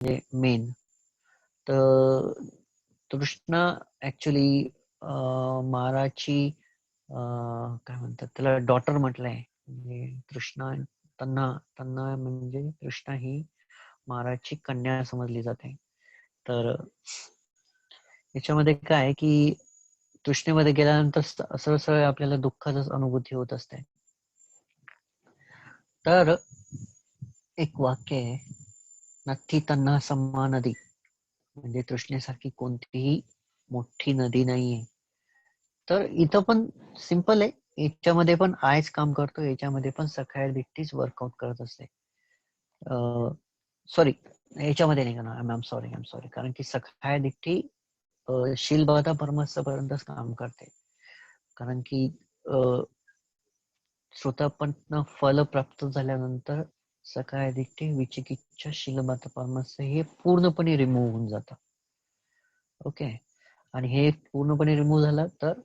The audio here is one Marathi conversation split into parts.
म्हणजे मेन. तर तृष्णा ऍक्च्युली माराची काय म्हणतात त्याला डॉटर म्हटलंय. म्हणजे तृष्णा तन्ना तन्ना म्हणजे तृष्णा ही माराची कन्या समजली जाते. तर याच्यामध्ये काय आहे की तृष्णेमध्ये गेल्यानंतर सरळ आपल्याला दुःखाचाच अनुभूती होत असते. तर एक वाक्य आहे, नथी तन्ना सम्मा नदी, म्हणजे तृष्णेसारखी कोणतीही मोठी नदी नाहीये. तर इथं पण सिंपल आहे, याच्यामध्ये पण आयच काम करतो, याच्यामध्ये पण सखाय दिट्टीच वर्कआउट करत असते. सॉरी, याच्यामध्ये नाही का, आय एम सॉरी, कारण की सखाय दिट्टी शीलबाधा परमहंसापर्यंतच काम करते. कारण की श्रोतापन्न फल प्राप्त झाल्यानंतर सखाय दिट्टी विचिकिच्छा शीलबाधा परमहंस हे पूर्णपणे रिमूव्ह होऊन जातं. ओके, आणि हे पूर्णपणे रिमूव्ह झालं तर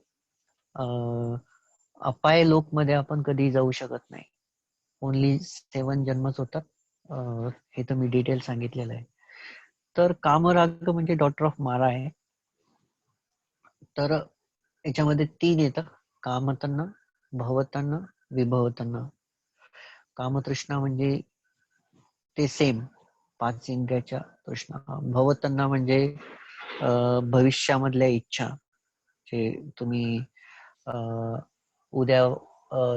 अपाय लोक मध्ये आपण कधी जाऊ शकत नाही. ओनली 7 जन्मच होतात. हे तर मी डिटेल सांगितलेलं आहे. तर कामराग म्हणजे डॉटर ऑफ मारा आहे. तर याच्यामध्ये 3 येतं, कामतन्न, भवतन्न, विभवतन्न. कामतृष्णा म्हणजे ते सेम 5 इंद्रियाच्या तृष्णा. भवतन्ना म्हणजे भविष्यामधल्या इच्छा, जे तुम्ही उद्या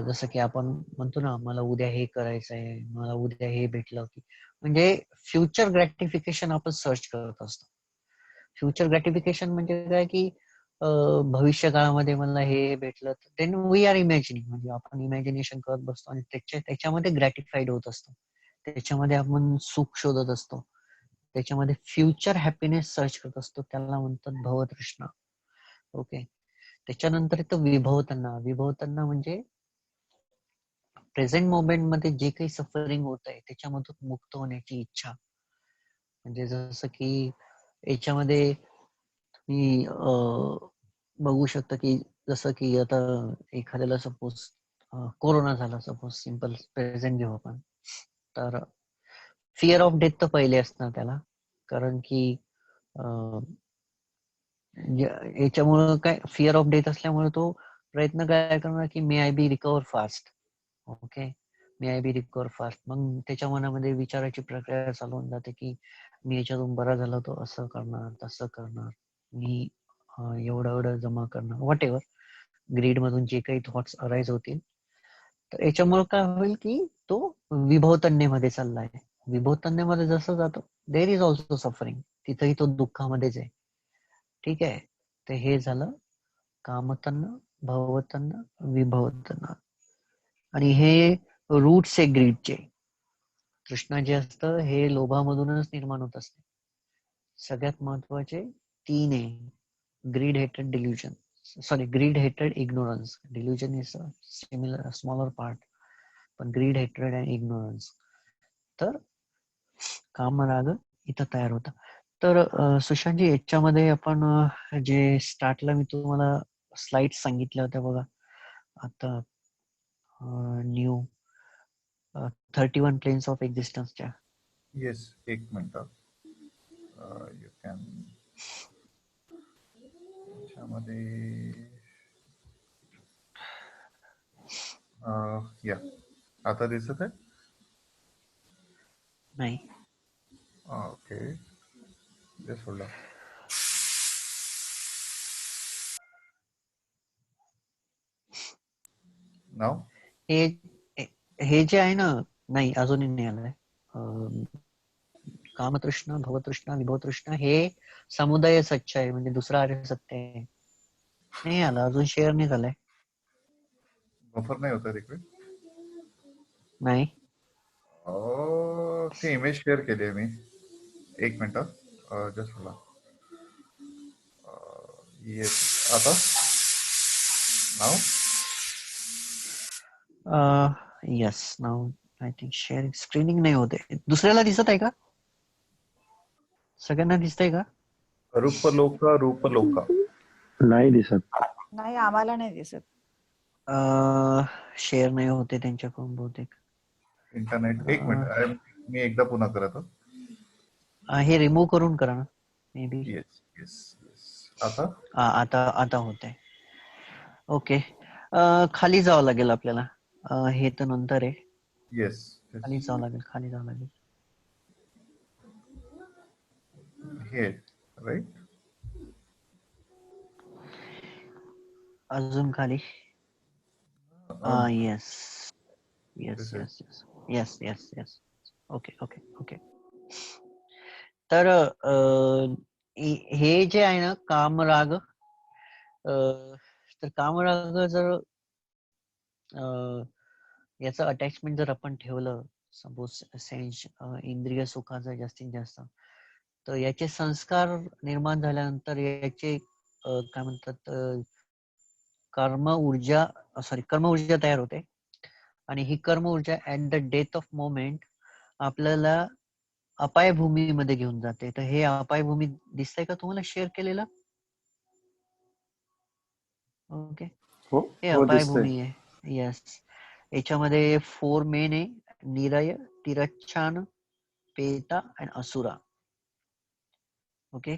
जसं की आपण म्हणतो ना, मला उद्या हे करायचं आहे, मला उद्या हे भेटलं की, म्हणजे फ्युचर ग्रॅटिफिकेशन आपण सर्च करत असतो. फ्युचर ग्रॅटिफिकेशन म्हणजे काय की भविष्य काळामध्ये मला हे भेटलं, देन वी आर इमॅजिनिंग, म्हणजे आपण इमॅजिनेशन करत बसतो आणि त्याच्यामध्ये ग्रॅटिफाईड होत असतो, त्याच्यामध्ये आपण सुख शोधत असतो, त्याच्यामध्ये फ्युचर हॅपीनेस सर्च करत असतो. त्याला म्हणतात भवतृष्णा. ओके, त्याच्यानंतर येतं विभवतन्ना. विभवतन्ना म्हणजे प्रेझेंट मोमेंट मध्ये जे काही सफरिंग होत आहे त्याच्यामधून मुक्त होण्याची इच्छा. म्हणजे जसं की याच्यामध्ये तुम्ही बघू शकता की जसं की आता एखाद्याला सपोज कोरोना झाला, सपोज सिंपल प्रेझेंट घेऊ आपण, तर फिअर ऑफ डेथ तर पहिले असणार त्याला. कारण की याच्यामुळं काय, फिअर ऑफ डेथ असल्यामुळे तो प्रयत्न काय करणार की may I be recover fast. Okay, may I be recover fast. मग त्याच्या मनामध्ये विचाराची प्रक्रिया चालू होऊन जाते की मी याच्यातून बरा झाला तो असं करणार, तसं करणार, मी एवढं एवढं जमा करणार, व्हॉट एव्हर, ग्रीड मधून जे काही थॉट्स अराईज होतील. तर याच्यामुळे काय होईल की तो विभवतन्येमध्ये चाललाय. विभवतन्येमध्ये जसं जातो, देर इज ऑल्सो सफरिंग, तिथेही तो दुःखामध्येच आहे. ठीक आहे, तर हे झालं कामतन्न, भवतन्न, विभवतन्न. आणि हे रूट्स आहे ग्रीडचे. तृष्णा जे असतं हे लोभामधूनच निर्माण होत असते. सगळ्यात महत्वाचे 3 आहे, ग्रीड, हेटेड, डिल्युजन. सॉरी, ग्रीड, हेटेड, ignorance. Delusion is similar smaller part, पण ग्रीड, हेटेड अँड इग्नोरन्स. तर कामराग इथं तयार होता. तर सुशांतजी, याच्यामध्ये आपण जे स्टार्टला मी तुम्हाला स्लाइड सांगितल्या होत्या बघा, आता न्यू 31 प्लेन्स ऑफ एक्झिस्टन्सच्या. येस, एक मिनिट. यू कॅन त्याच्यामध्ये या आता दिसत आहे. नाही, ओके, जस्ट होल्ड ऑन. नाव हे हे जे आहे ना, नाही अजूनही नाही आलंय. कामतृष्णा, भवतृष्णा, विभवतृष्णा हे समुदाय सच्चा आहे, म्हणजे दुसरा आर्य सत्य आहे. नाही आलं अजून, शेअर नाही झालंय. बफर नाही होता तिकडे. नाही, ते इमेज शेअर केली आहे मी. एक minute, just hold on. Yes, आता नाव yes, now I think sharing screening नाही होते. दुसऱ्याला दिसत आहे का? सगळ्यांना दिसतंय का? रूपलोका. रूपलोका नाही दिसत. नाही, आम्हाला नाही दिसत. शेअर नाही होते त्यांच्याकडून बहुतेक. इंटरनेट. एक मिनिट, मी एकदा पुन्हा करतो. हे रिमूव्ह करून करा ना may be. Yes yes yes. आता आता आता होतंय. ओके. खाली जावं लागेल आपल्याला. हे तर नंतर आहे. येस खाली जावं लागेल, खाली जावं लागेल. हे राईट. अजून खाली. Yes yes This is yes yes yes yes yes. Okay okay okay. तर हे जे आहे ना कामराग, तर कामराग जर याचं अटॅचमेंट जर आपण ठेवलं सपोज सेन्स इंद्रिय सुखाचं जास्तीत जास्त, तर याचे संस्कार निर्माण झाल्यानंतर याचे काय म्हणतात कर्म ऊर्जा तयार होते. आणि ही कर्म ऊर्जा at the death of moment आपल्याला अपाय भूमीमध्ये घेऊन जाते. तर हे अपाय भूमी दिसतंय का तुम्हाला शेअर केलेलं? ओके. हो हे हो अपाय दिसतंय. भूमी आहे. येस. याच्यामध्ये 4 मेन आहे, निरय, तिरच्छान, पेता आणि असुरा. ओके.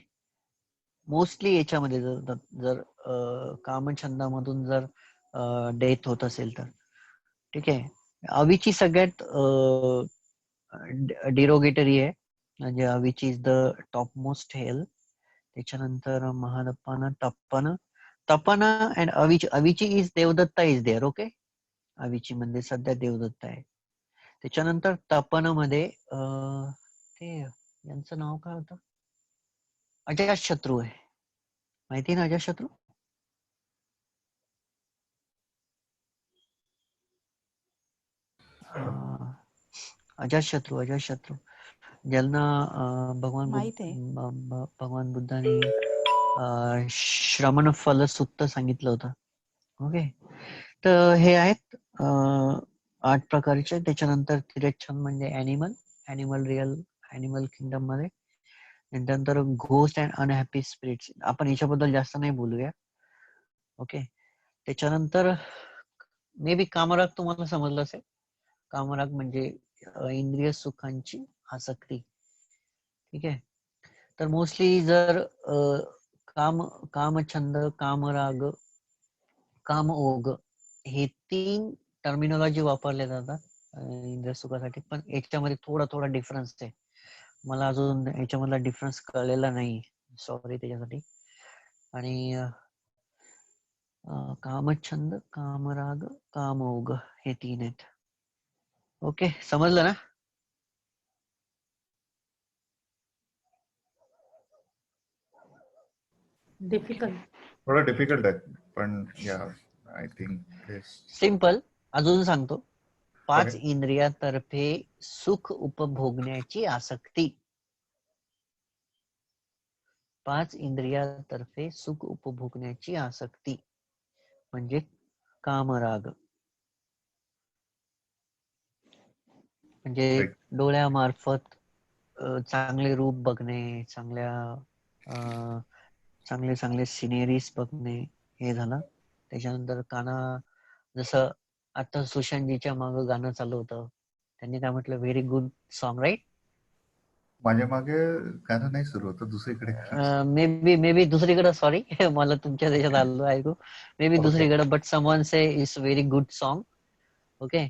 मोस्टली याच्यामध्ये जर जर कामछंदामधून जर डेथ होत असेल तर ठीक आहे. अवीची सगळ्यात डिरोगेटरी आहे, म्हणजे Avichi is the top most hell. त्याच्यानंतर महादप्पाना, Tapana and Avichi is Devadatta is there. Okay. Avichi म्हणजे सध्या देवदत्ता आहे. त्याच्यानंतर तपन मध्ये ते यांचं नाव काय होतं, अजातशत्रू आहे. माहिती ना अजातशत्रू? अजातशत्रू ज्यांना माहित आहे. भगवान बुद्धाने श्रमण फल सुत्त सांगितलं होतं. ओके. तर हे आहेत 8 प्रकारचे. त्याच्यानंतर तिरच्छन म्हणजे ॲनिमल रिअल किंगडम मध्ये. त्यानंतर घोस्ट अँड अनहॅपी स्पिरिट्स, आपण याच्याबद्दल जास्त नाही बोलूया. ओके. त्याच्यानंतर मे बी कामराग तुम्हाला समजलं असेल. कामराग म्हणजे इंद्रिय सुखांची आसक्ती. ठीक आहे. तर मोस्टली जर कामछंद, कामराग, कामओग हे 3 टर्मिनॉलॉजी वापरले जातात इंद्रिय सुखासाठी. पण याच्यामध्ये थोडा डिफरन्स आहे. मला अजून याच्यामधला डिफरन्स कळलेला नाही, सॉरी त्याच्यासाठी. आणि कामछंद, कामराग, कामोग हे 3 आहेत. ओके. समजलं ना? डिफिकल्ट. थोडं डिफिकल्ट आहे पण या आय थिंक सिंपल. अजून सांगतो. 5 Okay. इंद्रियातर्फे सुख उपभोगण्याची आसक्ती. 5 इंद्रियातर्फे सुख उपभोगण्याची आसक्ती म्हणजे कामराग. म्हणजे Right. डोळ्यामार्फत चांगले रूप बघणे, चांगले सिनेरीज बघणे हे झालं. त्याच्यानंतर जसं आता सुशांतजीच्या मागं गाणं चालू होतं, त्यांनी काय म्हटलं, व्हेरी गुड सॉन्ग राईट. माझ्या मागे गाणं नाही सुरू होतं, दुसरीकडे मे बी दुसरीकडे, सॉरी मला तुमच्या देशात आलो ऐकू, मे बी Okay. दुसरीकडे, but someone say is very good song. Okay.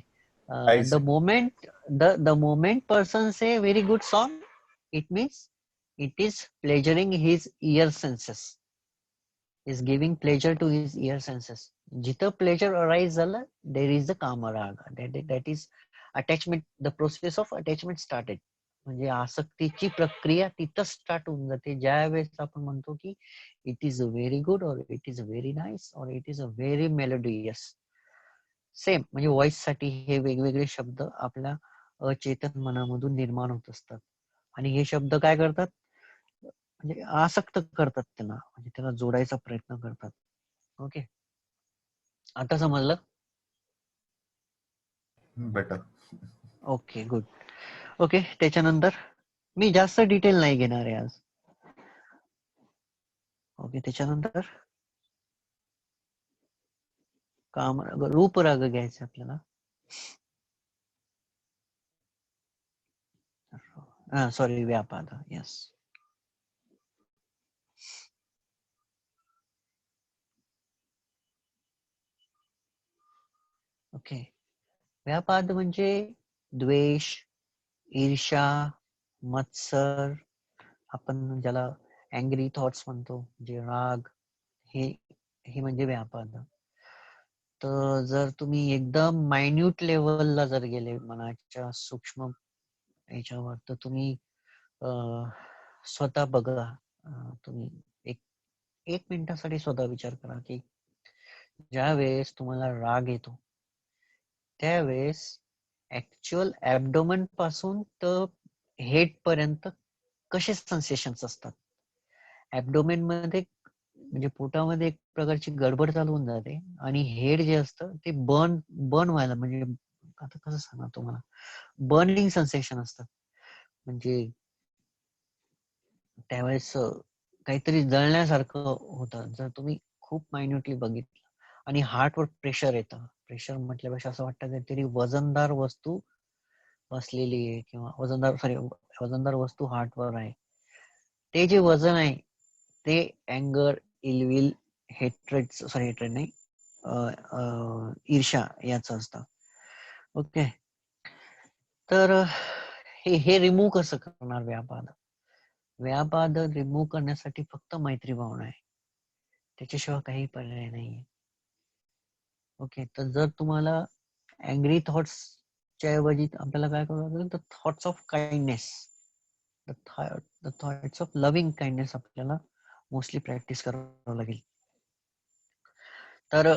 I the see. moment the moment person say very good song, it means it is pleasuring his ear senses, is giving pleasure to his ear senses. जिथं pleasure arise झालं, there is the कामराग, that is attachment, the process of attachment started. म्हणजे आसक्तीची प्रक्रिया तिथं स्टार्ट होऊन जाते ज्या वेळेस आपण म्हणतो की इट इज व्हेरी गुड, और इट इज व्हेरी नाईस, और it is very melodious. Same म्हणजे व्हॉइस साठी हे वेगवेगळे शब्द आपल्या अचेतन मनामधून निर्माण होत असतात. आणि हे शब्द काय करतात, म्हणजे आसक्त करतात त्यांना, म्हणजे त्याला जोडायचा प्रयत्न करतात. ओके. आता समजलं? बेटर. Okay, good. ओके. त्याच्यानंतर मी जास्त डिटेल नाही घेणार आहे आज. ओके. त्याच्यानंतर रूपराग घ्यायचा आपल्याला. सॉरी, व्यापाद. येस. ओके. व्यापाद म्हणजे द्वेष, ईर्ष्या, मत्सर, आपण ज्याला अँग्री थॉट्स म्हणतो, जे राग, हे हे म्हणजे व्यापाद. तर जर तुम्ही एकदम मायन्यूट लेवलला जर गेले मनाच्या सूक्ष्म याच्यावर, तर तुम्ही स्वतः बघा. तुम्ही एक एक मिनिटासाठी स्वतः विचार करा की ज्या वेळेस तुम्हाला राग येतो त्यावेळेस ऍक्च्युअल ऍबडोमन पासून तर हेड पर्यंत कसे सेन्सेशन्स असतात. ऍबडोमेन मध्ये म्हणजे पोटामध्ये एक प्रकारची गडबड चालू होऊन जाते आणि हेड जे असतं ते बर्न व्हायला, म्हणजे आता कसं सांगणार तुम्हाला, बर्निंग सेन्सेशन असतं. म्हणजे त्यावेळेस काहीतरी जळण्यासारखं होतं जर तुम्ही खूप मायन्युटली बघितलं. आणि हार्टवर प्रेशर येतं. प्रेशर म्हटल्यापेक्षा असं वाटतं काहीतरी वजनदार वस्तू बसलेली आहे किंवा वजनदार वस्तू हार्टवर आहे. ते जे वजन आहे ते अँगर, इलविल, हेट्रेड नाही, ईर्ष्या याचं असतं. ओके. तर हे रिमूव्ह कसं करणार व्यापाद? व्यापाद रिमूव्ह करण्यासाठी फक्त मैत्री भावना आहे, त्याच्याशिवाय काही पर्याय नाहीये. ओके. तर जर तुम्हाला अँग्री थॉट्स च्या ऐवजी आपल्याला काय करावं लागेल, तर thoughts of kindness, the thoughts of loving kindness आपल्याला मोस्टली प्रॅक्टिस करावं लागेल. तर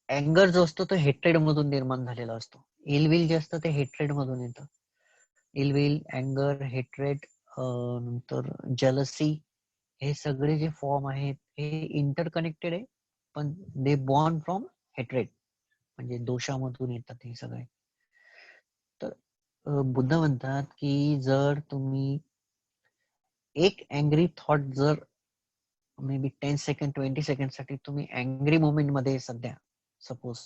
अँगर जो असतो तो हेट्रेड मधून निर्माण झालेला असतो. इलविल जे असतं ते हेट्रेड मधून येतं. इलविल, अँगर, हेट्रेड, नंतर जेलसी, हे सगळे जे फॉर्म आहेत हे इंटरकनेक्टेड आहे, पण दे बॉर्न फ्रॉम हेट्रेड, म्हणजे दोषामधून येतात हे सगळे. तर बुद्ध म्हणतात की जर तुम्ही एक अँग्री थॉट जर मे बी 10 सेकंड 20 सेकंड साठी तुम्ही अँग्री मोमेंट मध्ये सध्या सपोज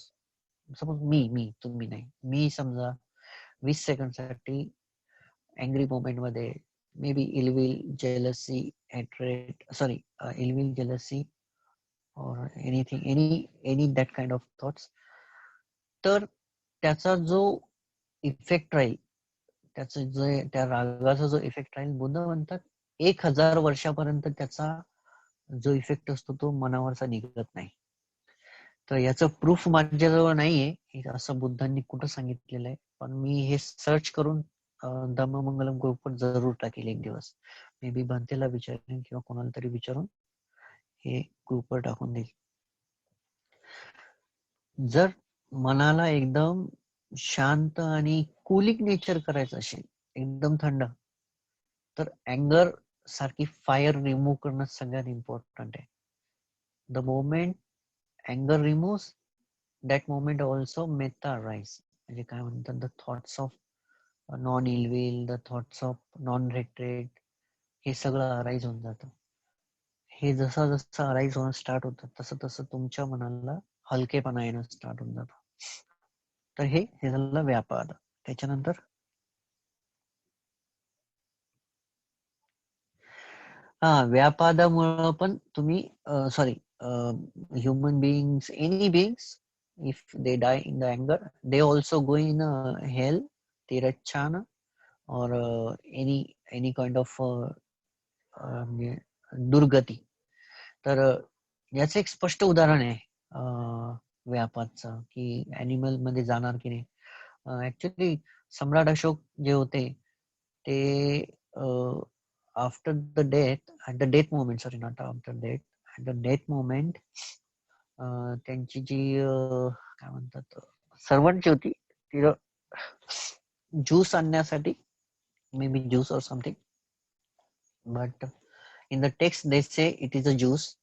तुम्ही नाही, मी समजा 20 सेकंड साठी अँग्री मोमेंट मध्ये, may be ill will, jealousy, hatred, sorry, ill will, jealousy और anything, any that kind of thoughts, तर त्याचा जो इफेक्ट राहील, त्याचं जे त्या रागाचा जो इफेक्ट राहील, बुद्ध म्हणतात 1000 वर्षापर्यंत त्याचा जो इफेक्ट असतो तो मनावरचा निघत नाही. तर याचं प्रूफ माझ्याजवळ नाहीये हे असं बुद्धांनी कुठं सांगितलेलं आहे, पण मी हे सर्च करून धम्ममंगलम ग्रुपवर जरूर टाकेल एक दिवस. मे बी भंतेला विचारेन किंवा कोणाला तरी विचारून हे ग्रुपवर टाकून देईल. जर मनाला एकदम शांत आणि कूलिंग नेचर करायचं असेल, एकदम थंड, तर अँगर सारखी फायर रिमूव्ह करणं सगळ्यात इम्पॉर्टंट आहे. द मोमेंट अँगर रिमूव्ह, दॅट मोमेंट ऑल्सो मेथा अराइज. म्हणजे काय म्हणतात, the thoughts of non ill will, the thoughts of non hatred, हे सगळं अराइज होऊन जातं. हे जसं जसं अराइज होणं स्टार्ट होतं तसं तसं तुमच्या मनाला हलकेपणा येणं स्टार्ट होऊन जातं. तर हे झालं व्यापाद. त्याच्यानंतर व्यापादामुळं पण तुम्ही sorry, human beings, any beings, if they die in the anger, they also go in hell, tirachana, or any kind of दुर्गती. तर याचं एक स्पष्ट उदाहरण आहे व्यापादचं, की अॅनिमल मध्ये जाणार की नाही. ऍक्च्युली सम्राट अशोक जे होते ते after the death, at the death moment, sorry not after death, at the death moment, त्यांची जी काय म्हणतात सर्वंट जी होती, ती ज्यूस आणण्यासाठी, मे बी ज्यूस और something, but in the text they say it is a juice.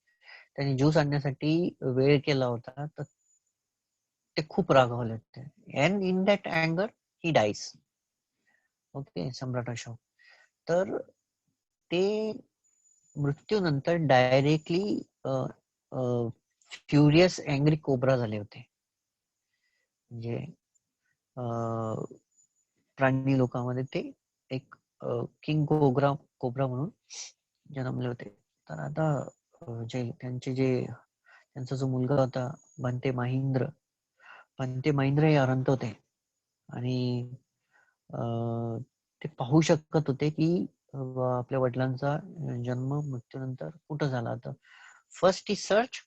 त्यांनी ज्यूस आणण्यासाठी वेळ केला होता, तर ते खूप रागावले होते. अँड इन दॅट अँगर ही डाईज. ओके, सम्राट अशोक. तर ते मृत्यूनंतर डायरेक्टली फ्युरियस अँग्री कोब्रा झाले होते. म्हणजे प्राणी लोकांमध्ये ते एक किंग कोब्रा म्हणून जन्मले होते. तर आता त्यांचा जो मुलगा होता बनते महेंद्र हे अनंत होते आणि ते पाहू शकत होते की आपल्या वडिलांचा जन्म मृत्यूनंतर कुठं झाला. तर फर्स्ट ही सर्च,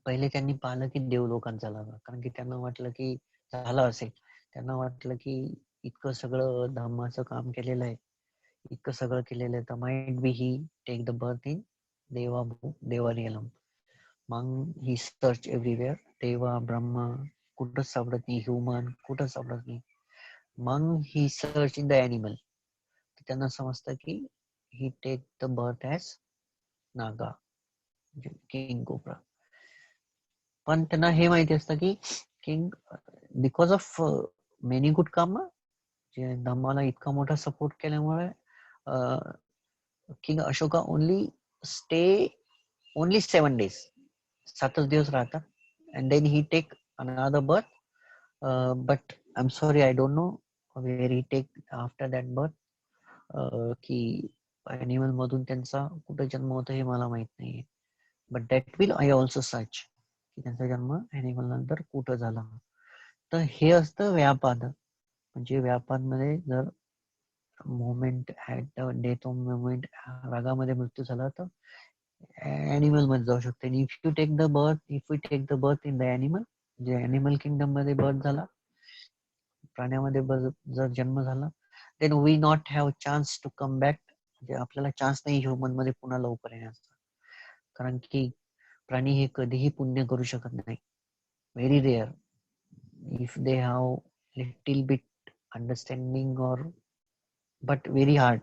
पहिले त्यांनी पाहिलं की देवलोकांत झाला, कारण की त्यांना वाटलं की झालं असेल. त्यांना वाटलं की इतकं सगळं धर्माचं काम केलेलं आहे, इतकं सगळं केलेलं आहे, तर might be he take the birth in देवारियलम. मग ही सर्च एव्हरीवेअर, देवा ब्रह्मा कुठंच सापडत नाही, ह्युमन कुठंच सापडत नाही. मग he search in the animal, त्यांना समजतं की he take the birth as Naga, king cobra. पण त्यांना हे माहिती असतं की king because of many good काम, जे धम्माला इतका मोठा सपोर्ट केल्यामुळे किंग अशोका ओनली 7 days, 7च दिवस राहतात. And then he take another birth, but I am sorry, I don't know where he take after that birth. की ॲनिमल मधून त्यांचा कुठे जन्म होतो हे मला माहित नाहीये. But that will I also search की त्यांचा जन्म ॲनिमल नंतर कुठं झाला. तर हे असतं व्यापाद. म्हणजे व्यापादमध्ये जर moment at the death of moment रागामध्ये मृत्यू झाला तर ॲनिमल मध्ये जाऊ शकते. If you take the birth in the animal, जे ॲनिमल किंगडम मध्ये बर्थ झाला, प्राण्यामध्ये जर जन्म झाला, then we not have chance to come back. म्हणजे आपल्याला चान्स नाही ह्युमन मध्ये पुन्हा लवकर येण्याचा, कारण की प्राणी हे कधीही पुण्य करू शकत नाही. Very rare, if they have little bit understanding और, बट व्हेरी हार्ड,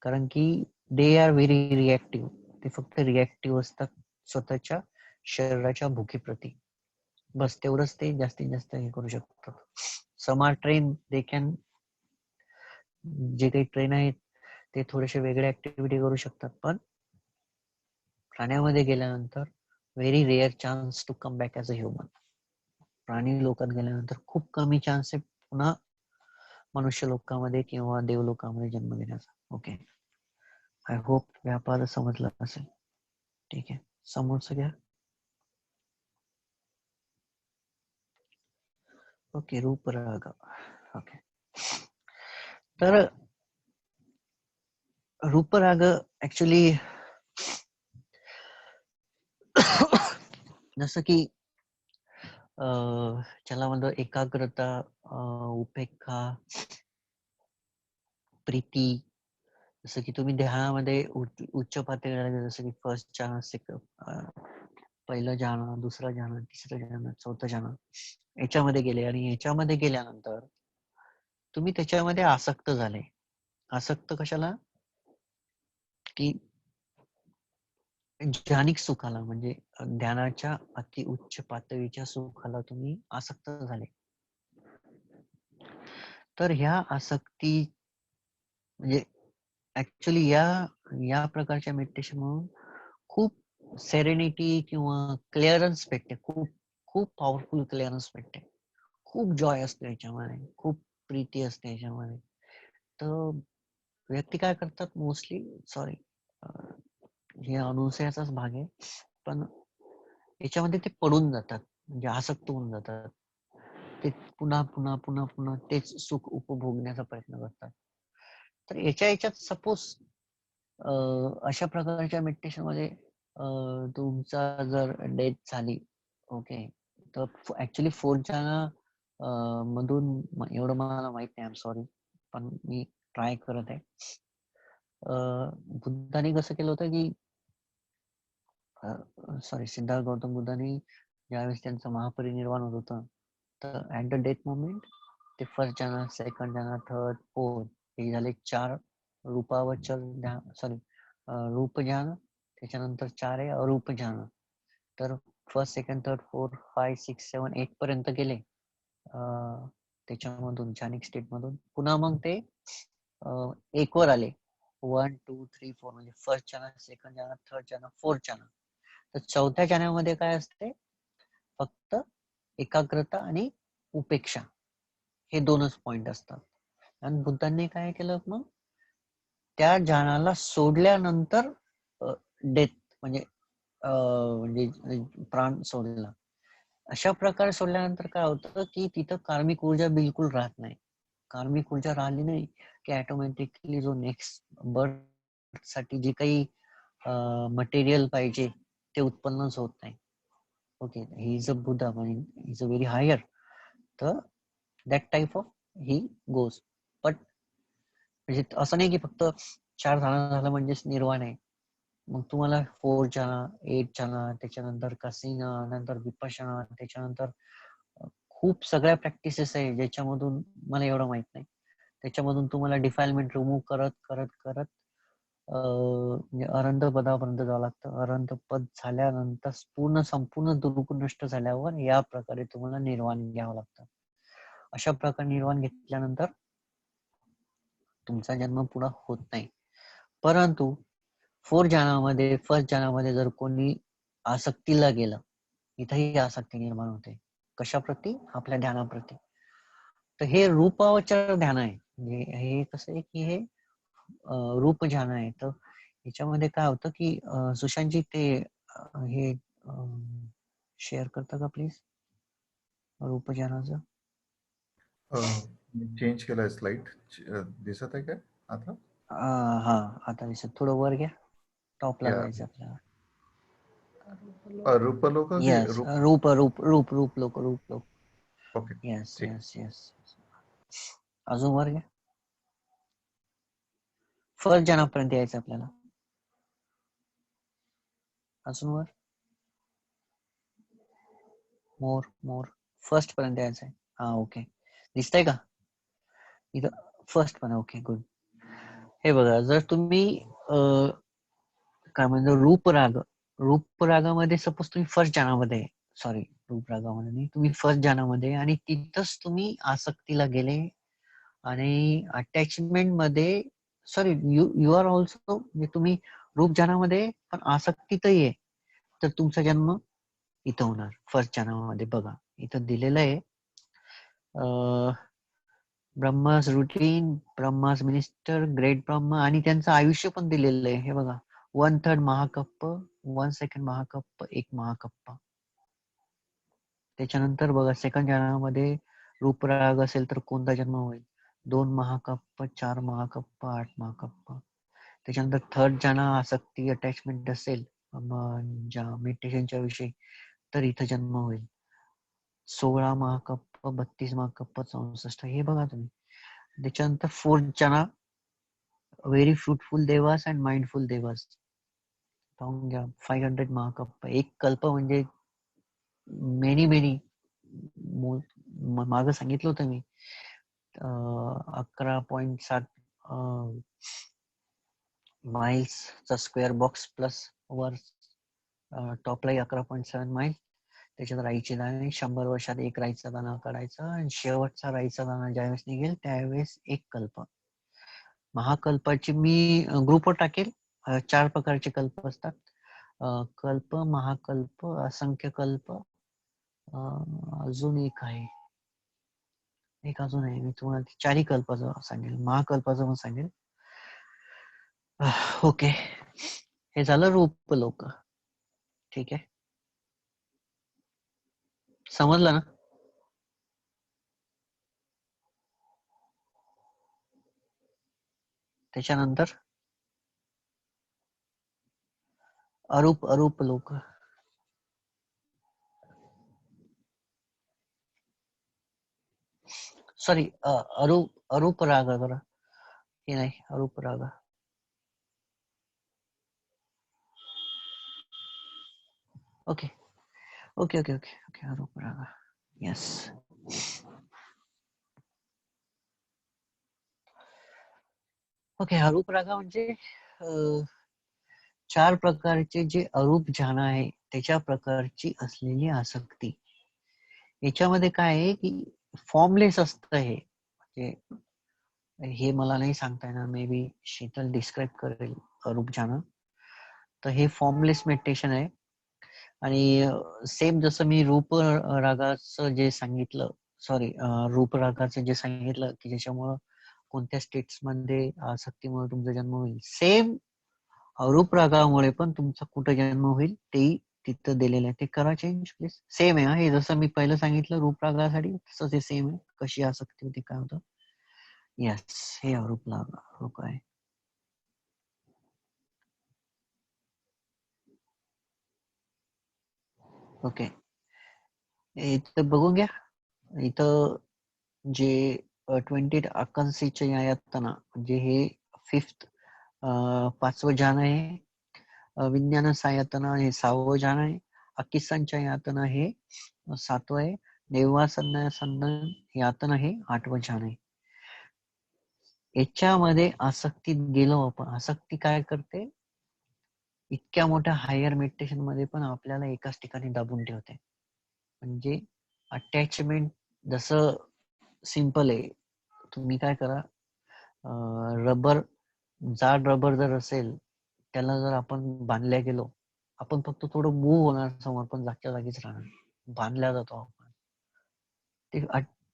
कारण की दे आर व्हेरी रिॲक्टिव्ह. ते फक्त रिॲक्टिव्ह असतात स्वतःच्या शरीराच्या भुकीप्रती. बस तेवढंच ते जास्तीत जास्त हे करू शकतात. Some are train, they can, जे काही ट्रेन आहेत ते थोडेसे वेगळे ऍक्टिव्हिटी करू शकतात, पण प्राण्यामध्ये गेल्यानंतर very rare chance to come back as a human. प्राणी लोकात गेल्यानंतर खूप कमी चान्स आहे पुन्हा मनुष्य लोकांमध्ये किंवा देवलोकामध्ये जन्म घेण्याचा. ओके, आय होप व्यापार समजला असेल. ठीक आहे, समोरचं घ्या. ओके, रूपराग. ओके, तर रूपराग ऍक्च्युली जसं की ज्याला म्हणतो एकाग्रता, उपेक्षा, प्रीती. जसं की तुम्ही ध्यानामध्ये उच्च पातळीला, जसं की फर्स्ट ध्यान, पहिलं ध्यान, दुसरं ध्यान, तिसरं ध्यान, चौथं ध्यान, याच्यामध्ये गेले आणि याच्यामध्ये गेल्यानंतर तुम्ही त्याच्यामध्ये आसक्त झाले. आसक्त कशाला? की ध्यानिक सुखाला, म्हणजे ध्यानाच्या अति उच्च पातळीच्या सुखाला तुम्ही आसक्त झाले. तर ह्या आसक्ती म्हणजे ऍक्च्युली या प्रकारच्या मेडिटेशन म्हणून खूप सेरेनिटी किंवा क्लिअरन्स भेटते. खूप खूप पॉवरफुल क्लिअरन्स भेटते. खूप जॉय असते याच्यामध्ये, खूप प्रीती असते याच्यामध्ये. तर व्यक्ती काय करतात मोस्टली, सॉरी हे अनुसयाचाच भाग आहे, पण याच्यामध्ये ते पडून जातात, म्हणजे आसक्त होऊन जातात. ते पुन्हा पुन्हा पुन्हा पुन्हा तेच सुख उपभोगण्याचा प्रयत्न करतात. तर याच्यात सपोज अशा प्रकारच्या मेडिटेशन मध्ये तुमचा जर डेथ झाली, ओके, तर ऍक्च्युली 4 मधून एवढं मला माहित नाही, आय एम सॉरी, पण मी ट्राय करत आहे. बुद्धाने कसं केलं होतं की सॉरी सिद्धार्थ गौतम बुद्धाने ज्यावेळेस त्यांचं महापरिनिर्वाण होत होतं, तर ऍट द डेथ मोमेंट ते फर्स्ट ध्यान, सेकंड ध्यान, थर्ड, फोर्थ, हे झाले 4 रूपावचर ध्यान, सॉरी रूप ध्यान. त्याच्यानंतर 4 आहे अरूप ध्यान. तर फर्स्ट, सेकंड, थर्ड, 4, 5, 6, 7, 8 पर्यंत गेले त्याच्यामधून, ध्यानिक स्टेट मधून. पुन्हा मग ते 1 वर आले, 1, 2, 3, 4, म्हणजे first channel, second channel, third channel, fourth channel. तर चौथ्या चॅनलमध्ये काय असते? फक्त एकाग्रता आणि उपेक्षा, हे 2च पॉइंट असतात. आणि बुद्धांनी काय केलं मग त्या ध्यानाला सोडल्यानंतर डेथ म्हणजे प्राण सोडला. अशा प्रकारे सोडल्यानंतर काय होतं की तिथं कार्मिक ऊर्जा बिलकुल राहत नाही. कार्मिक ऊर्जा राहिली नाही की ऑटोमॅटिकली जो नेक्स्ट बर्थ साठी जे काही मटेरियल पाहिजे ते उत्पन्नच होत नाही. Okay, he is a Buddha, he is a very higher, तर that type of he goes. But म्हणजे असं नाही की फक्त 4 झालं म्हणजेच निर्वाण आहे. मग तुम्हाला 4 जाना, 8 जाना, त्याच्यानंतर कसिना, नंतर विपश्यना, त्याच्यानंतर खूप सगळ्या प्रॅक्टिसेस आहे ज्याच्यामधून मला एवढं माहित नाही. त्याच्यामधून तुम्हाला डिफाईलमेंट रिमूव्ह करत करत करत म्हणजे अरंत पदापर्यंत जावं लागतं. अरंत पद झाल्यानंतर संपूर्ण दुर्गुण नष्ट झाल्यावर या प्रकारे तुम्हाला निर्वाण घ्यावं लागतं. अशा प्रकारे निर्वाण घेतल्यानंतर तुमचा जन्म पुढे होत नाही. परंतु फर्स्ट जनामध्ये जर कोणी आसक्तीला गेलं, इथेही आसक्ती निर्माण होते. कशाप्रती? आपल्या ध्यानाप्रती. तर हे रूपावचर ध्यान आहे. म्हणजे हे कसं आहे की हे रूप ध्यान आहे. तर याच्यामध्ये काय होतं की सुशांतजी ते हे शेअर करता का प्लीज रूप ध्यानाचं? चेंज केलाय स्लाइड. दिसत आहे काय आता? हा, आता दिसत. थोडं वर घ्या, टॉपला या जायचं आपल्याला. रूपलोक की येस, रूप? रूप लोक. ओके, येस ठीक. Yes yes. अजून वर घ्या. फर्स्ट जनापर्यंत यायचं आपल्याला. अजून वर. मोर फर्स्ट पर्यंत यायचं आहे. हा, ओके. दिसतंय का इथं? फर्स्ट पण. Okay, good. हे बघा, जर तुम्ही काय म्हणजे रूपरागामध्ये सपोज तुम्ही फर्स्ट जनामध्ये, सॉरी रूपरागामध्ये नाही, तुम्ही फर्स्ट जनामध्ये आणि तिथंच तुम्ही आसक्तीला गेले आणि अटॅचमेंट मध्ये, सॉरी यू आर ऑल्सो, म्हणजे तुम्ही रूप जनामध्ये पण आसक्तीतही आहे, तर तुमचा जन्म इथं होणार फर्स्ट जन्मामध्ये. बघा इथं दिलेलं आहे Brahma's routine, Brahma's minister, great Brahma, आणि त्यांचं आयुष्य पण दिलेलं आहे. हे बघा, 1/3 महाकप्प, 1 सेकंड महाकप्प, 1 महाकप्प. त्याच्यानंतर बघा सेकंड जन्मामध्ये रूपराग असेल तर कोणता जन्म होईल? 2 महाकप्प, 4 महाकप्प, 8 महाकप्प. त्याच्यानंतर थर्ड ज्यांना आसक्ती अटॅचमेंट असेल मेडिटेशनच्या विषयी, तर इथं जन्म होईल. 16 महाकप्प, 32 महाकप्प, 64. हे बघा तुम्ही. त्याच्यानंतर फोर्थ ज्यांना very fruitful Dewas and mindful Dewas, पाहून घ्या. 500 महाकप्प. एक कल्प म्हणजे मेनी मागं सांगितलं होतं मी 11.7 माइल्सचा स्क्वेअर बॉक्स प्लस वर टॉपला 11.7 माइल. त्याच्यात राईचे दाणे 100 वर्षात एक राईचा दाणा काढायचा आणि शेवटचा राईचा दाणा ज्यावेळेस निघेल त्यावेळेस एक कल्प. महाकल्पाची मी ग्रुपवर टाकेल. 4 प्रकारचे कल्प असतात. कल्प, महाकल्प, असंख्य कल्प, अजून एक आहे, एक अजून आहे. मी तुम्हाला 4ही कल्पाचं सांगेल, महाकल्पाचं पण सांगेल. ओके, हे झालं रूप लोक. ठीक आहे, समजलं ना? त्याच्यानंतर अरूप लोक. सॉरी, अरूप राग बरं, हे नाही, अरूप राग. Okay okay okay okay okay, अरूप राग. येस. ओके, अरूप रागा म्हणजे 4 प्रकारचे जे अरूप ध्यान आहे त्याच्या प्रकारची असलेली आसक्ती. याच्यामध्ये काय आहे की फॉर्मलेस असतं हे. म्हणजे हे मला नाही सांगता येणार, मे बी शीतल डिस्क्राईब करेल अरूप ध्यान. तर हे फॉर्मलेस मेडिटेशन आहे. आणि सेम जसं मी रूप रागाचं जे सांगितलं, सॉरी रूप रागाचं जे सांगितलं की ज्याच्यामुळं कोणत्या स्टेट्स मध्ये आसक्तीमुळे तुमचा जन्म होईल. सेम अरूप रागामुळे पण तुमचा कुठं जन्म होईल तेही तिथं दिलेलं आहे. ते करा चेंज प्लीज. सेम आहे हे जसं मी पहिलं सांगितलं रूप रागासाठी तसंच हे सेम आहे. कशी आसक्ती होती काय होतं. यस हे अरूप राग आहे. ओके इथं बघून घ्या. इथं जे 20 आकांक्षीचे आयातना म्हणजे हे 5th 5वं ज्ञान आहे. विज्ञान सायतना हे 6वं ज्ञान आहे. अकिसांच्या यातना हे 7वं आहे. देवासन यातना हे 8वं ज्ञान आहे. याच्यामध्ये आसक्तीत गेलो आपण. आसक्ती काय करते, इतक्या मोठ्या हायर मेडिटेशन मध्ये पण आपल्याला एकाच ठिकाणी दाबून ठेवते. म्हणजे अटॅचमेंट जसं सिंपल आहे. तुम्ही काय करा, रबर जाड रबर जर असेल त्याला जर आपण बांधल्या गेलो, आपण फक्त थोडं मूव्ह होणार समोर पण जागच्या जागीच राहणार. बांधल्या जातो आपण. ते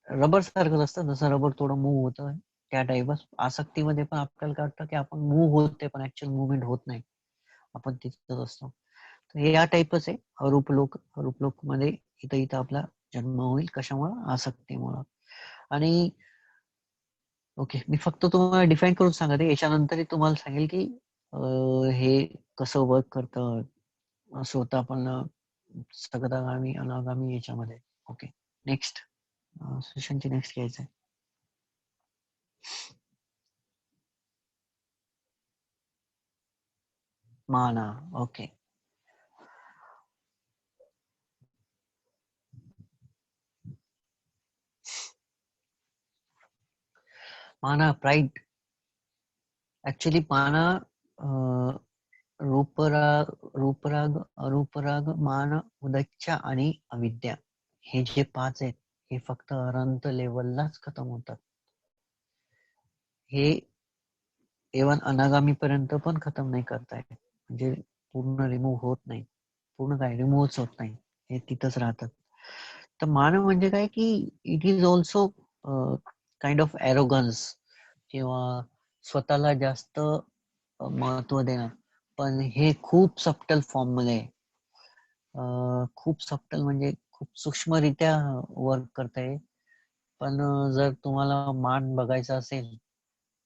रबर सारखंच असतं. जसं रबर थोडं मूव्ह होतं त्या टाईपच आसक्तीमध्ये पण आपल्याला काय वाटतं की आपण मूव्ह होते पण ऍक्च्युअल मुवमेंट होत नाही. आपण तिथंच असतो. तर हे या टाईपच आहे. अरूप लोक मध्ये इथं इथं आपला जन्म होईल. कशामुळं? आसक्तीमुळं. आणि ओके मी फक्त तुम्हाला डिफाईन करून सांगते. याच्यानंतरही तुम्हाला सांगेल की हे कसं वर्क करतं. असं होतं आपण सगदागामी अनागामी याच्यामध्ये. ओके नेक्स्ट सेशनची नेक्स्ट घ्यायचं आहे. माना. ओके माना प्राईड. ऍक्च्युली माना रूपराग अरूपराग मान उदच्छा आणि अविद्या हे जे 5 आहेत हे फक्त अनंत लेवललाच खतम होतात. हे इव्हन अनागामी पर्यंत पण खतम नाही करता येत. म्हणजे पूर्ण रिमूव्ह होत नाही. पूर्ण काय रिमूव्हच होत नाही. हे तिथंच राहतात. तर मान म्हणजे काय की it is also kind of arrogance किंवा स्वतःला जास्त महत्व देणं. पण हे खूप सबटल फॉर्म मध्ये आहे. खूप सबटल म्हणजे खूप सूक्ष्मरित्या वर्क करते. पण जर तुम्हाला मान बघायचा असेल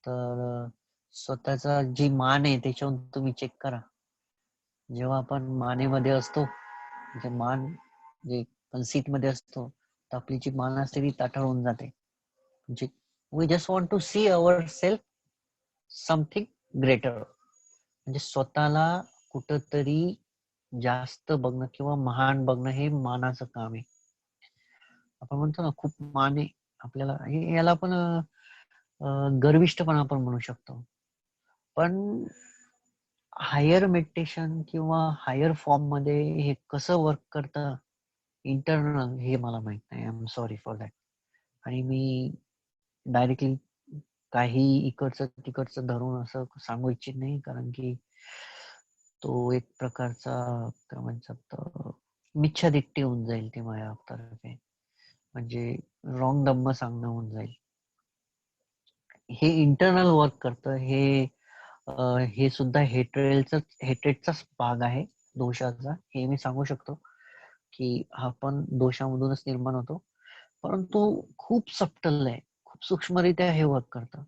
तर स्वतःचा जी मान आहे त्याच्यावरून तुम्ही चेक करा. जेव्हा आपण मानेमध्ये असतो म्हणजे मान जे कन्सीट मध्ये असतो तर आपली जी मान असते ती ताठर होऊन जाते. म्हणजे we just want to see our self something greater. म्हणजे स्वतःला कुठंतरी जास्त बघणं किंवा महान बघणं हे मानाचं काम आहे. आपण म्हणतो ना खूप मान आहे आपल्याला. याला आपण गर्विष्ठपणा आपण म्हणू शकतो. पण हायर मेडिटेशन किंवा हायर फॉर्म मध्ये हे कसं वर्क करतं इंटरनल हे मला माहित नाही. I am sorry for that. आणि मी डायरेक्टली काही इकडचं तिकडचं धरून असं सांगू इच्छित नाही. कारण की तो एक प्रकारचा काय म्हणतात मिच्छादिट्टी होऊन जाईल ती माझ्यातर्फे. म्हणजे रॉंग धम्म सांगणं होऊन जाईल. हे इंटरनल वर्क करतं. हे सुद्धा हेट्रेडचाच भाग आहे दोषाचा. हे मी सांगू शकतो की हा पण दोषामधूनच निर्माण होतो. परंतु खूप सबटल आहे. खूप सूक्ष्मरित्या हे वर्क करतं.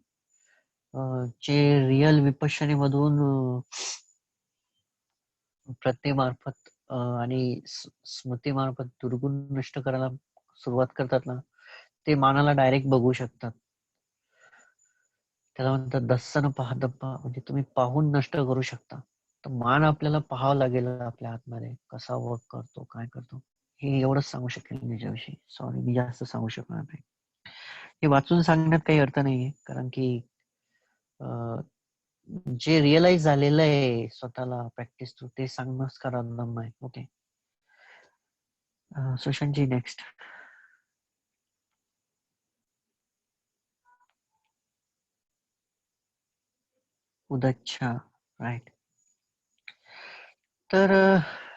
जे रिअल विपश्यने मधून प्रज्ञेमार्फत आणि स्मृतीमार्फत दुर्गुण नष्ट करायला सुरुवात करतात ना ते मानाला डायरेक्ट बघू शकतात. त्याला म्हणतात दस्सन पाहदप्पा. म्हणजे तुम्ही पाहून नष्ट करू शकता. तर मान आपल्याला पाहावं लागेल आपल्या आतमध्ये कसा वर्क करतो काय करतो. हे एवढंच सांगू शकेल मी याच्याविषयी. सॉरी मी जास्त सांगू शकणार नाही. हे वाचून सांगण्यात काही अर्थ नाहीये. कारण की जे रिअलाइज झालेलं आहे स्वतःला प्रॅक्टिस थ्रू ते सांगणंच कारण आहे. Okay Sushantji next. उदच्छा राईट. तर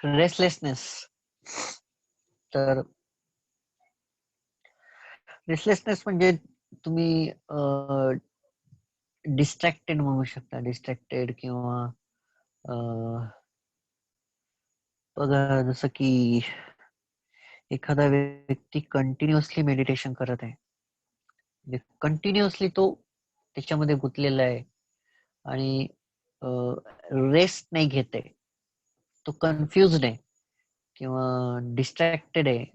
रेस्टलेसनेस. तर रेस्टलेसनेस म्हणजे तुम्ही डिस्ट्रॅक्टेड म्हणू शकता, डिस्ट्रॅक्टेड किंवा बघा जसं की एखादा व्यक्ती कंटिन्युअसली मेडिटेशन करत आहे, कंटिन्युअसली तो त्याच्यामध्ये गुंतलेला आहे आणि रेस्ट नाही घेत आहे, तो कन्फ्युज्ड आहे किंवा डिस्ट्रॅक्टेड आहे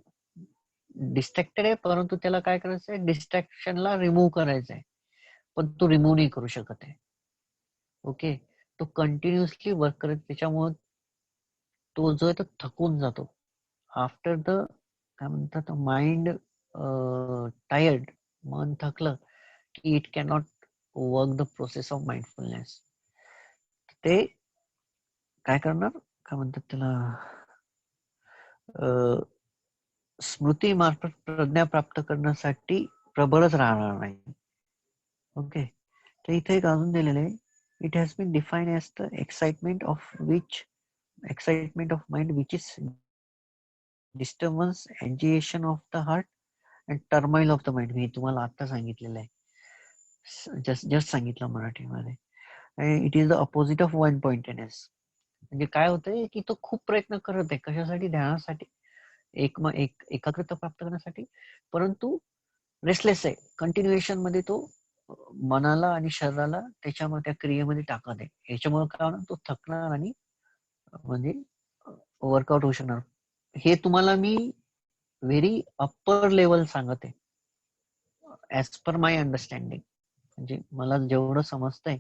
परंतु त्याला काय करायचं आहे, डिस्ट्रॅक्शनला रिमूव्ह करायचं आहे पण तो रिमूव्ह नाही करू शकत आहे. ओके, तो कंटिन्युअसली वर्क करत त्याच्यामुळे तो जो आहे तो थकून जातो. आफ्टर द काय म्हणतात माइंड टायर्ड, मन थकलं की it cannot work the process of mindfulness. ते काय करणार, काय म्हणतात त्याला, स्मृती मार्फत प्रज्ञा प्राप्त करण्यासाठी प्रबळच राहणार नाही. ओके, तर इथे एक अजून दिलेलं आहे, it has been defined as the excitement of mind which is disturbance, agitation of the heart and turmoil of the mind. मी तुम्हाला आता सांगितलेलं आहे, जस्ट सांगितलं मराठीमध्ये. It is the opposite of one pointedness. म्हणजे काय होतंय की तो खूप प्रयत्न करत आहे कशासाठी, ध्यानासाठी, एकाग्रता प्राप्त करण्यासाठी, परंतु रेस्टलेस आहे. कंटिन्युएशन मध्ये तो मनाला आणि शरीराला त्याच्यामध्ये त्या क्रियेमध्ये टाकत आहे. याच्यामुळे काय होणार, तो थकणार आणि म्हणजे वर्कआउट होऊ शकणार. हे तुम्हाला मी व्हेरी अप्पर लेवल सांगत आहे, ऍज पर माय अंडरस्टँडिंग. म्हणजे मला जेवढं समजतंय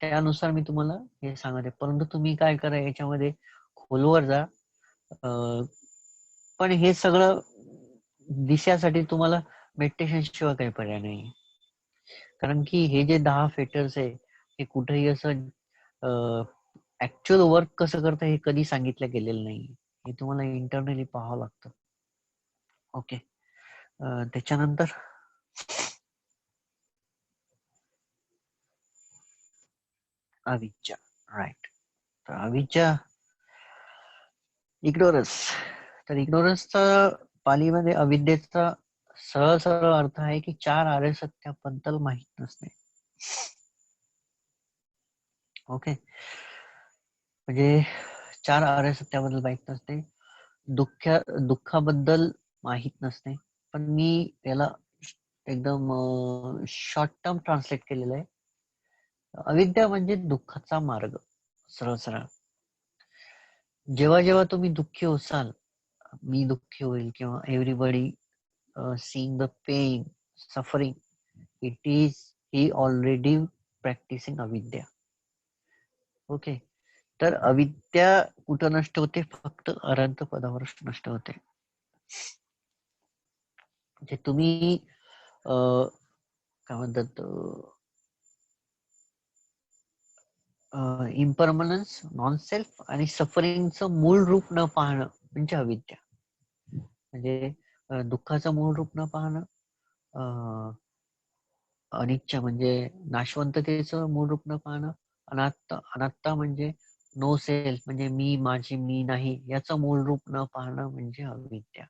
त्यानुसार मी तुम्हाला हे सांगत आहे. परंतु तुम्ही काय करा, याच्यामध्ये खोलवर जा. पण हे सगळं दिशासाठी तुम्हाला मेडिटेशन शिवाय काही पर्याय नाही. कारण की हे जे 10 फेटर्स आहे हे कुठेही असं ऍक्च्युअल वर्क कसं करतं हे कधी सांगितलं गेलेलं नाही. हे तुम्हाला इंटरनली पाहावं लागतं. ओके, त्याच्यानंतर अविद्या. राईट, तर अविद्या, इग्नोरन्स. तर इग्नोरन्सचा पालीमध्ये अविद्येचा सरळ सरळ अर्थ आहे की 4 आर्य सत्याबद्दल माहित नसणे. ओके, म्हणजे 4 आर्य सत्याबद्दल माहित नसणे, दुःखाबद्दल माहित नसणे. पण मी याला एकदम शॉर्ट टर्म ट्रान्सलेट केलेलं आहे. अविद्या म्हणजे दुःखाचा मार्ग, सरळ सरळ. जेव्हा जेव्हा तुम्ही दुःखी होसाल, मी दुःखी होईल किंवा everybody seeing the pain, suffering, it is he already practicing अविद्या. ओके, तर अविद्या कुठं नष्ट होते, फक्त अनंत पदावरच नष्ट होते. म्हणजे तुम्ही काय म्हणतात, इम्परमनन्स, नॉन सेल्फ आणि सफरिंगचं मूळ रूप न पाहणं म्हणजे अविद्या. म्हणजे दुःखाचं मूळ रूप न पाहणं, अनिच्छा म्हणजे नाशवंततेचं मूळ रूप न पाहणं, अनात्ता म्हणजे नो सेल्फ म्हणजे मी, माझी, मी नाही याचं मूळ रूप न पाहणं म्हणजे अविद्या.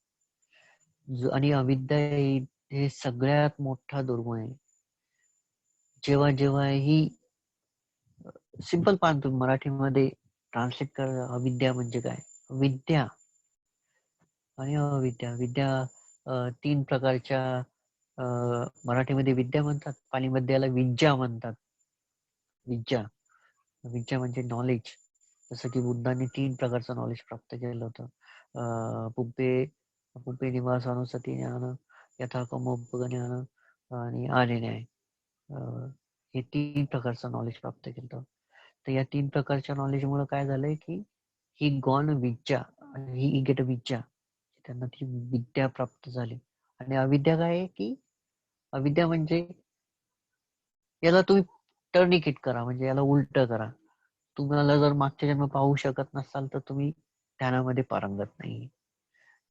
आणि अविद्या हे सगळ्यात मोठा दुर्गुण आहे. जेव्हा जेव्हा ही सिंपल पान तुम्ही मराठीमध्ये ट्रान्सलेट करा, अविद्या म्हणजे काय, विद्या आणि अविद्या. विद्या 3 प्रकारच्या, मराठीमध्ये विद्या म्हणतात, पालीमध्ये याला विद्या म्हणतात. विद्या विद्या म्हणजे नॉलेज. जसं की बुद्धांनी 3 प्रकारचं नॉलेज प्राप्त केलं होतं. पुब्बे निवासानुसती ज्ञान, यथाकमोपग ज्ञान आणि आर्य न्याय. हे 3 प्रकारचं नॉलेज प्राप्त केलं होतं. तर या 3 प्रकारच्या नॉलेजमुळे काय झालंय की he gone Vidya, he gate विद्या, त्यांना ती विद्या प्राप्त झाली. आणि अविद्या काय आहे की अविद्या म्हणजे याला तुम्ही टर्निकेट करा, म्हणजे याला उलट करा. तुम्हाला जर मागचे जन्म पाहू शकत नसाल तर तुम्ही ध्यानामध्ये पारंगत नाही.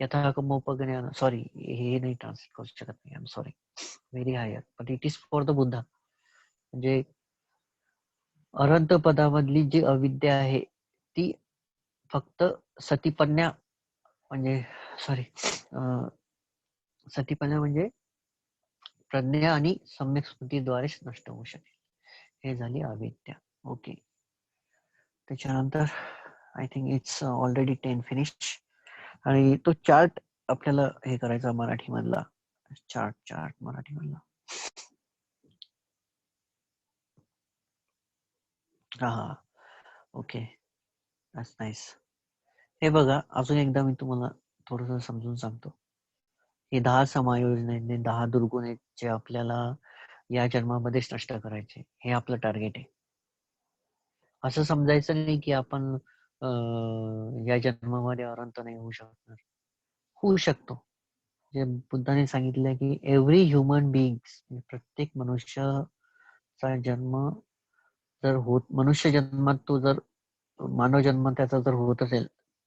यथाकमोपग ज्ञान, सॉरी हे नाही ट्रान्सलेट करू शकत नाही, I am sorry, very higher, but it is for the Buddha. म्हणजे अनंत पदामधली जी अविद्या आहे ती फक्त सतीपन्या म्हणजे सतीपन्या म्हणजे प्रज्ञा आणि सम्यक स्मृतीद्वारेच नष्ट होऊ शकेल. हे झाली अविद्या. ओके. त्याच्यानंतर I think it's already 10 finish. आणि तो चार्ट आपल्याला हे करायचा मराठी मधला चार्ट मराठी मधला. हा ओके, दॅट्स नाईस. हे बघा, अजून एकदा मी तुम्हाला थोडस समजून सांगतो. हे 10 समायोजन आहेत, 10 दुर्गुण आहेत जे आपल्याला या जन्मामध्येच नष्ट करायचे. हे आपलं टार्गेट आहे. असं समजायचं नाही की आपण या जन्मामध्ये अनंत नाही होऊ शकणार. होऊ शकतो. जे बुद्धाने सांगितलं की एव्हरी ह्युमन बिईंग्स, प्रत्येक मनुष्याचा जन्म जर मनुष्य जन्मात तो जर मानव जन्म त्याचा जर होत असेल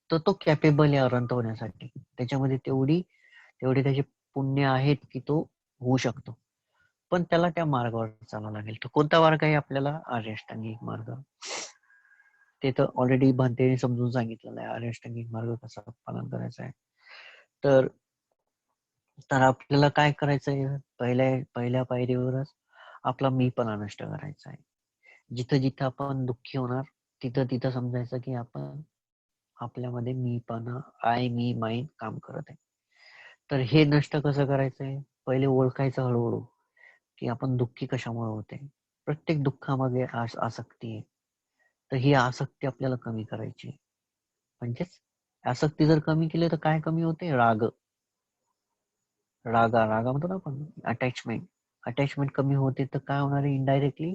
तर तो कॅपेबल आहे अनंत होण्यासाठी. त्याच्यामध्ये तेवढे त्याचे पुण्य आहेत की तो होऊ शकतो. पण त्याला त्या मार्गावर चालावं लागेल. तो कोणता मार्ग आहे? आपल्याला आर्याष्टांगिक मार्ग. ते तर ऑलरेडी भंतेने समजून सांगितलेलं आहे, आर्याष्टांगिक मार्ग कसा पालन करायचा आहे. तर आपल्याला काय करायचंय? पहिल्या पायरीवरच आपला मीपणा नष्ट करायचा आहे. जिथं जिथं आपण दुःखी होणार तिथं समजायचं की आपण आपल्यामध्ये मीपणा, आय मी माईन काम करत आहे. तर हे नष्ट कसं करायचंय? पहिले ओळखायचं हळूहळू की आपण दुःखी कशामुळे होते. प्रत्येक दुःखामध्ये आसक्ती आहे. तर ही आसक्ती आपल्याला कमी करायची. म्हणजेच आसक्ती जर कमी केली तर काय कमी होते? रागा म्हणतो ना आपण, अटॅचमेंट कमी होते. तर काय होणार आहे? इनडायरेक्टली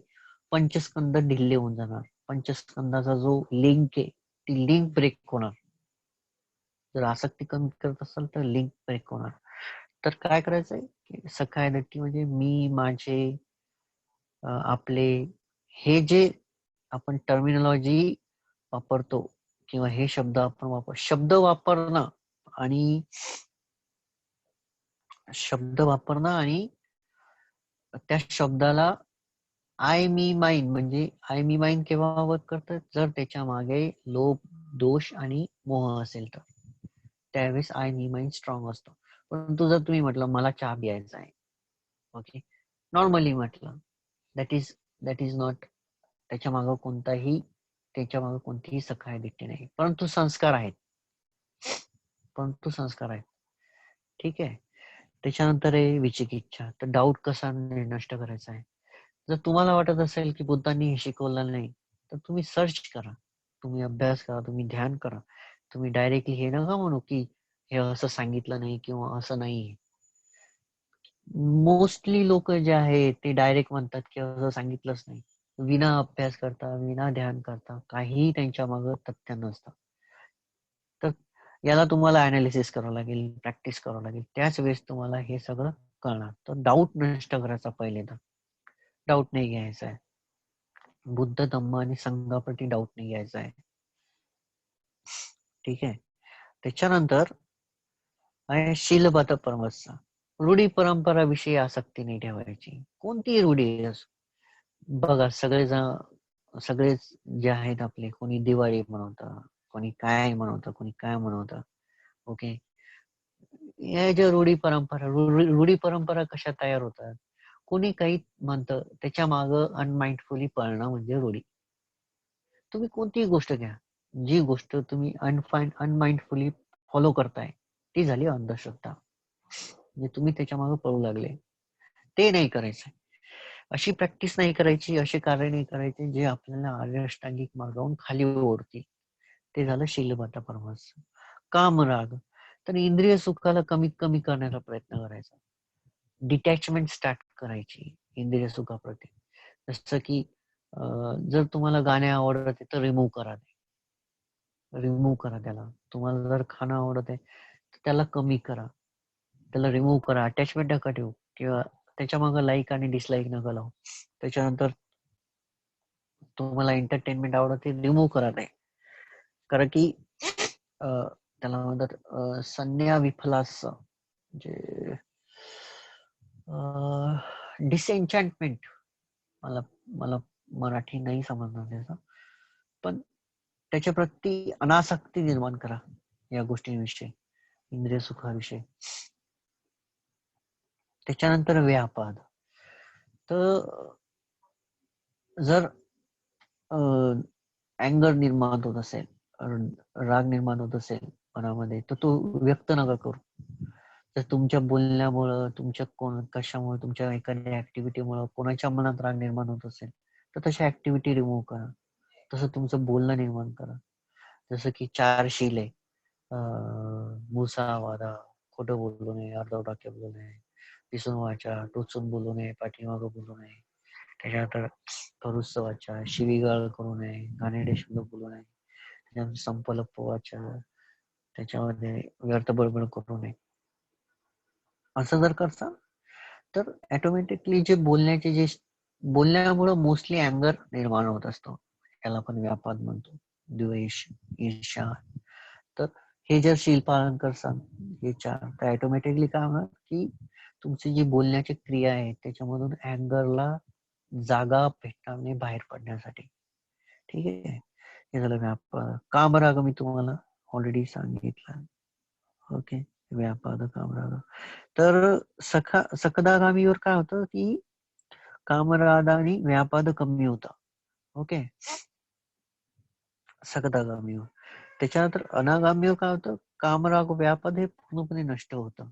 पंचस्कंद ढिल्ले होऊन जाणार. पंचस्कंदाचा जो लिंक आहे ती लिंक ब्रेक होणार. जर आसक्ती कमी करत असाल तर लिंक ब्रेक होणार. तर काय करायचंय की सखाय नक्की म्हणजे मी, माझे, आपले, हे जे आपण टर्मिनॉलॉजी वापरतो किंवा हे शब्द आपण शब्द वापरणं आणि त्या शब्दाला आय मी माईन म्हणजे आय मी माईन केव्हा वर्क करतं? जर त्याच्या मागे लोभ, दोष आणि मोह असेल तर त्यावेळेस आय मी माईन स्ट्रॉंग असतो. परंतु जर तुम्ही म्हटलं मला चहा प्यायचा आहे, ओके, नॉर्मली म्हटलं, दॅट इज नॉट, त्याच्या मागे कोणतीही सखाय दृष्टी नाही, परंतु संस्कार आहेत. ठीक आहे. त्याच्यानंतर आहे विचिकिच्छा. तर डाऊट कसा नष्ट करायचा आहे? जर तुम्हाला वाटत असेल की बुद्धांनी हे शिकवलं नाही तर तुम्ही सर्च करा, तुम्ही अभ्यास करा, तुम्ही ध्यान करा. तुम्ही डायरेक्टली हे नका म्हणू की हे असं सांगितलं नाही किंवा असं नाही. मोस्टली लोक जे आहेत ते डायरेक्ट म्हणतात की असं सांगितलंच नाही. विना अभ्यास करता, विना ध्यान करता, काहीही त्यांच्या मागे तथ्य नसतं. तर याला तुम्हाला अनालिसिस करावं लागेल, प्रॅक्टिस करावं लागेल. त्याच वेळेस तुम्हाला हे सगळं कळणार. तर डाऊट नष्ट करायचा पहिले तर. डाऊट नाही घ्यायचा आहे. बुद्ध, धम्म आणि संघाप्रती डाऊट नाही घ्यायचा आहे. ठीक आहे. त्याच्यानंतर आहे शीलबद्ध परमस्सा. रूढी परंपरा विषयी आसक्ती नाही ठेवायची. कोणतीही रूढी असो. बघा, सगळेच जे आहेत आपले, कोणी दिवाळी मनवतं, कोणी काय मनवतं. ओके. या ज्या रूढी परंपरा कशा तयार होतात? कोणी काही म्हणतं त्याच्या मागं अनमाइंडफुली पळणं म्हणजे रूढी. तुम्ही कोणतीही गोष्ट घ्या, जी गोष्ट तुम्ही अनमाइंडफुली फॉलो करताय ती झाली अंधश्रद्धा. म्हणजे तुम्ही त्याच्या मागे पळू लागले. ते नाही करायचं. अशी प्रॅक्टिस नाही करायची, असे कार्य नाही करायचे जे आपल्याला आर्य अष्टांगिक मार्गावरून खाली ओढतील. ते झालं शीलबद्ध परमहंस. कामराग. तर इंद्रिय सुखाला कमीत कमी करण्याचा प्रयत्न करायचा. डिटॅचमेंट स्टार्ट करायची इंद्रिय सुखाप्रती. जसं की जर तुम्हाला गाणे आवडत तर रिमूव्ह करा त्याला. तुम्हाला जर खाणं आवडत आहे तर त्याला कमी करा, त्याला रिमूव्ह करा. अटॅचमेंट नका ठेवू किंवा त्याच्या मागे लाईक आणि डिसलाईक नका लावू. त्याच्यानंतर तुम्हाला एंटरटेनमेंट आवडते, रिमूव्ह करा ते. कारण की त्याला म्हणतात संन्या विफलास, म्हणजे डिसएन्चantment. मला मराठी नाही समजणार त्याचं, पण त्याच्या प्रती अनासक्ती निर्माण करा या गोष्टींविषयी, इंद्रिय सुखाविषयी. त्याच्यानंतर व्यापाद. तर जर अँगर निर्माण होत असेल, राग निर्माण होत असेल मनामध्ये, तर तो व्यक्त नका करू. तर तुमच्या बोलण्यामुळं, तुमच्या कशामुळे, तुमच्या एखाद्या ऍक्टिव्हिटीमुळं कोणाच्या मनात राग निर्माण होत असेल, तर तशा ऍक्टिव्हिटी रिमूव्ह करा. तसं तुमचं बोलणं निर्माण करा. जसं की 4 शील आहे. मुसावादा, खोटं बोलू नये, अर्धवाक्य बोलू नये, दिसून वाचा, टोचून बोलू नये, पाठीमागं बोलू नये. त्याच्यानंतर खरुस्स वाचा, शिवीगाळ करू नये, घाणेरडे शब्द बोलू नये. त्याच्यानंतर संपलप्प वाचा, त्याच्यामध्ये व्यर्थ बडबड करू नये. असं जर करता तर ऑटोमॅटिकली जे बोलण्यामुळे मोस्टली अँगर निर्माण होत असतो. याला आपण व्यापाद म्हणतो, द्वेष, ईर्ष्या. तर हे जर शील पालन करसाल, हे 4, तर ऑटोमॅटिकली काय होणार की तुमची जी बोलण्याची क्रिया आहे त्याच्यामधून अँगरला जागा भेटणार नाही बाहेर पडण्यासाठी. ठीक आहे. हे झालं व्यापाद. कामराग मी तुम्हाला ऑलरेडी सांगितलं. ओके. व्यापाद, कामराग. तर सकदागामीवर काय होतं की कामराग आणि व्यापाद कमी होता. ओके. सकदागामीवर. त्याच्यानंतर अनागामीवर काय होतं, कामराग व्यापाद हे पूर्णपणे नष्ट होतं.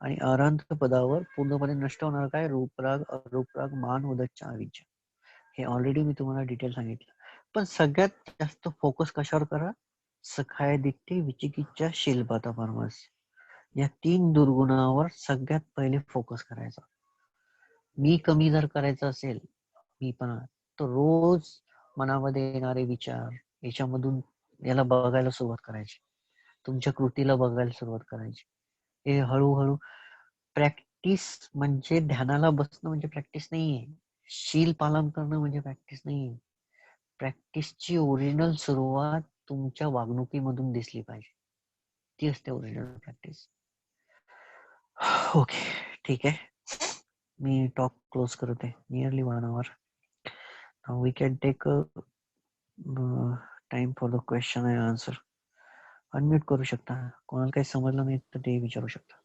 आणि अरहंत पदावर पूर्णपणे नष्ट होणार काय, रूपराग, अरूपराग, मान, उदच्च, अविच्छ. हे ऑलरेडी मी तुम्हाला डिटेल सांगितलं. पण सगळ्यात जास्त फोकस कशावर करा, सखाय दिट्टी, विचिकिच्छा, शीलपाता परमास. या 3 दुर्गुणावर सगळ्यात पहिले फोकस करायचा. मी कमी जर करायचं असेल, मी पण, तर रोज मनामध्ये येणारे विचार याच्यामधून याला बघायला सुरुवात करायची. तुमच्या कृतीला बघायला सुरुवात करायची. हे हळूहळू प्रॅक्टिस म्हणजे ध्यानाला बसणं म्हणजे प्रॅक्टिस नाहीये. शील पालन करणं म्हणजे प्रॅक्टिस नाहीये. प्रॅक्टिसची ओरिजिनल सुरुवात तुमच्या वागणुकीमधून दिसली पाहिजे. ती असते ओरिजिनल प्रॅक्टिस. ओके, ठीक आहे. मी टॉक क्लोज करते. Nearly 1 hour. Now we can take a time for the question and answer. Unmute करू शकता. कोणाला काही समजलं नाही तर ते विचारू शकता.